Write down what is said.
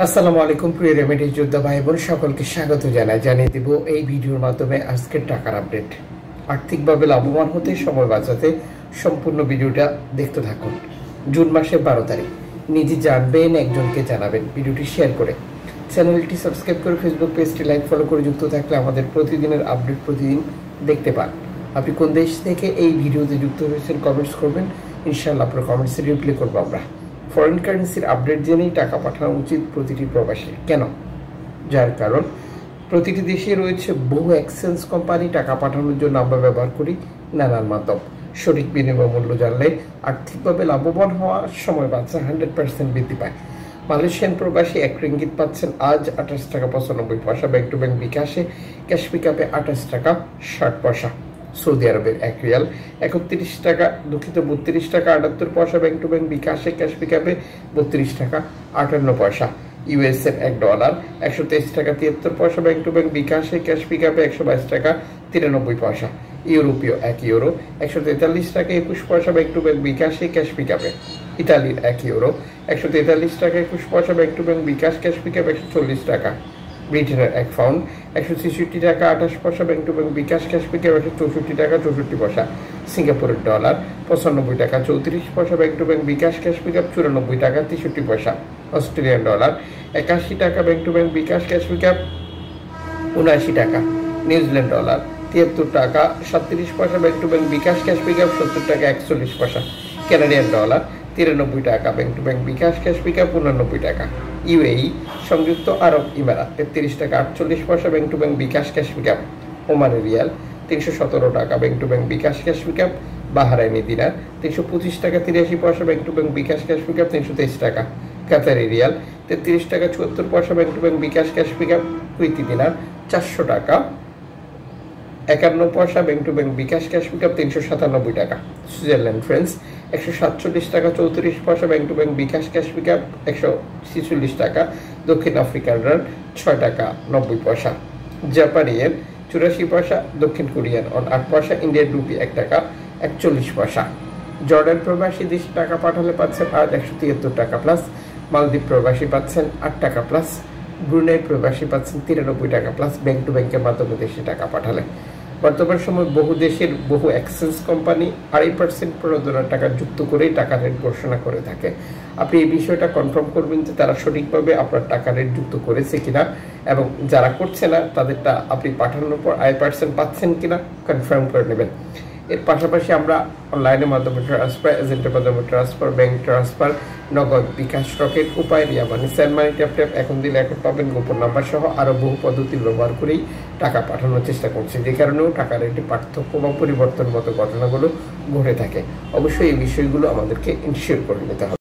আসসালামু আলাইকুম প্রিয় রেমিটেন্স যোদ্ধা ভাই বোন সকলকে স্বাগত জানিয়ে দিব এই ভিডিওর মাধ্যমে আজকের টাকার আপডেট। আর্থিকভাবে লাভবান হতে সময় বাঁচাতে সম্পূর্ণ ভিডিওটা দেখতে থাকুন। জুন মাসের 12 তারিখ নিজে জানবেন, একজনকে জানাবেন। ভিডিওটি শেয়ার করে চ্যানেলটি সাবস্ক্রাইব করে ফেসবুক পেজটি লাইক ফলো করে যুক্ত থাকলে আমাদের প্রতিদিনের আপডেট প্রতিদিন দেখতে পান। আপনি কোন দেশ থেকে এই ভিডিওতে যুক্ত হয়েছেন কমেন্টস করবেন, ইনশাআল্লাহ আপনার কমেন্টসে রিপ্লাই করবো আমরা। ফরেন কারেন্সির আপডেট জেনেই টাকা পাঠানো উচিত প্রতিটি প্রবাসী। কেন? যার কারণ প্রতিটি দেশে রয়েছে বহু এক্সচেঞ্জ কোম্পানি। টাকা পাঠানোর জন্য আমরা ব্যবহার করি নানান মাধ্যম। সঠিক বিনিময় মূল্য জানলে আর্থিকভাবে লাভবান হওয়ার সময় বাঁচা 100% বৃদ্ধি পায়। মালয়েশিয়ান প্রবাসী 1 রিঙ্গিত পাচ্ছেন আজ 28 টাকা 95 পয়সা ব্যাংক টু ব্যাংক বিকাশে, ক্যাশ পিকআপে 28 টাকা 60 পয়সা। সৌদি আরবের 1 রিয়াল 31 টাকা 32 টাকা 78 পয়সা ব্যাংক টু ব্যাংক বিকাশে, ক্যাশ পিকআপে 32 টাকা 58 পয়সা। ইউএস এর $1 123 টাকা 73 পয়সা ব্যাংক টু ব্যাংক বিকাশে, ক্যাশ পিকআপে 122 টাকা 93 পয়সা। ইউরোপীয় 1 ইউরো 143 টাকা 21 পয়সা ব্যাংক টু ব্যাংক বিকাশে, ক্যাশ পিকআপে। ইতালির 1 ইউরো 143 টাকা 21 পয়সা bank to bank bKash, cash pickup 140 টাকা। ব্রিটেনের 1 পাউন্ড 166 টাকা 28 পয়সা bank to bank bKash, cash pickup 164 টাকা 64 পয়সা। সিঙ্গাপুরের $95 টাকা 34 পয়সা bank to bank bKash, cash pickup 94 টাকা 63 পয়সা। অস্ট্রেলিয়ান ডলার 81 টাকা bank to bank bKash, cash pickup 79 টাকা। নিউজিল্যান্ড ডলার 73 টাকা 37 পয়সা bank to bank bKash, cash pickup 70 টাকা 41 পয়সা। কানাডিয়ান ডলার 93 টাকা bank to bank bKash, cash pickup 89 টাকা। ইউএই সংযুক্ত আরব ইমারাত 33 টাকা 48 পয়সা bank to bank bKash, cash pickup. ওমানের রিয়াল 317 টাকা bank to bank bKash, cash pickup. Bahraini দিনার 325 টাকা 83 পয়সা bank to bank bKash, cash pickup 323 টাকা। কাতারি রিয়াল 33 টাকা 74 পয়সা bank to bank bKash, cash pickup. Kuwaiti দিনার 400 টাকা 51 পয়সা bank to bank bKash, cash pickup 397 টাকা। সুইজারল্যান্ড ফ্রেন্স 147 টাকা 34 পয়সা bank to bank bKash, cash pickup 146 টাকা। দক্ষিণ আফ্রিকান রান 6 টাকা 90 পয়সা। জাপানি ইয়েন 84 পয়সা। দক্ষিণ কোরিয়ান অন 8 পয়সা। ইন্ডিয়ান রুপি 1 টাকা 41 পয়সা। জর্ডান প্রবাসী দেশে টাকা পাঠালে পাচ্ছেন আজ 173 টাকা প্লাস। মালদ্বীপ প্রবাসী পাচ্ছেন 8 টাকা প্লাস। ব্রুনাই প্রবাসী পাচ্ছেন 93 টাকা প্লাস ব্যাংক টু ব্যাংকের মাধ্যমে দেশে টাকা পাঠালে। বর্তমান সময় বহু দেশের বহু এক্সচেঞ্জ কোম্পানি 2.5% প্রণোদনার টাকা যুক্ত করেই টাকা রেট ঘোষণা করে থাকে। আপনি এই বিষয়টা কনফার্ম করবেন যে তারা সঠিকভাবে আপনার টাকা রেট যুক্ত করেছে কিনা, এবং যারা করছে না তাদেরটা আপনি পাঠানোর পর 2% পাচ্ছেন কিনা কনফার্ম করে নেবেন। এর পাশাপাশি আমরা অনলাইনের মাধ্যমে ট্রান্সফার, এজেন্টের মাধ্যমে ট্রান্সফার, ব্যাংক ট্রান্সফার, নগদ, বিকাশ, রকেট, উপায়, রিয়া মানি, সেন্ড মানি, ট্যাপ ট্যাপ, এখন দিলে এখন পাবেন, গোপন নাম্বার সহ আরও বহু পদ্ধতি ব্যবহার করেই টাকা পাঠানোর চেষ্টা করছে, যে কারণেও টাকা রেটে পার্থক্য বা পরিবর্তন মতো ঘটনাগুলো ঘটে থাকে। অবশ্যই এই বিষয়গুলো আমাদেরকে ইনশিওর করে নিতে হবে।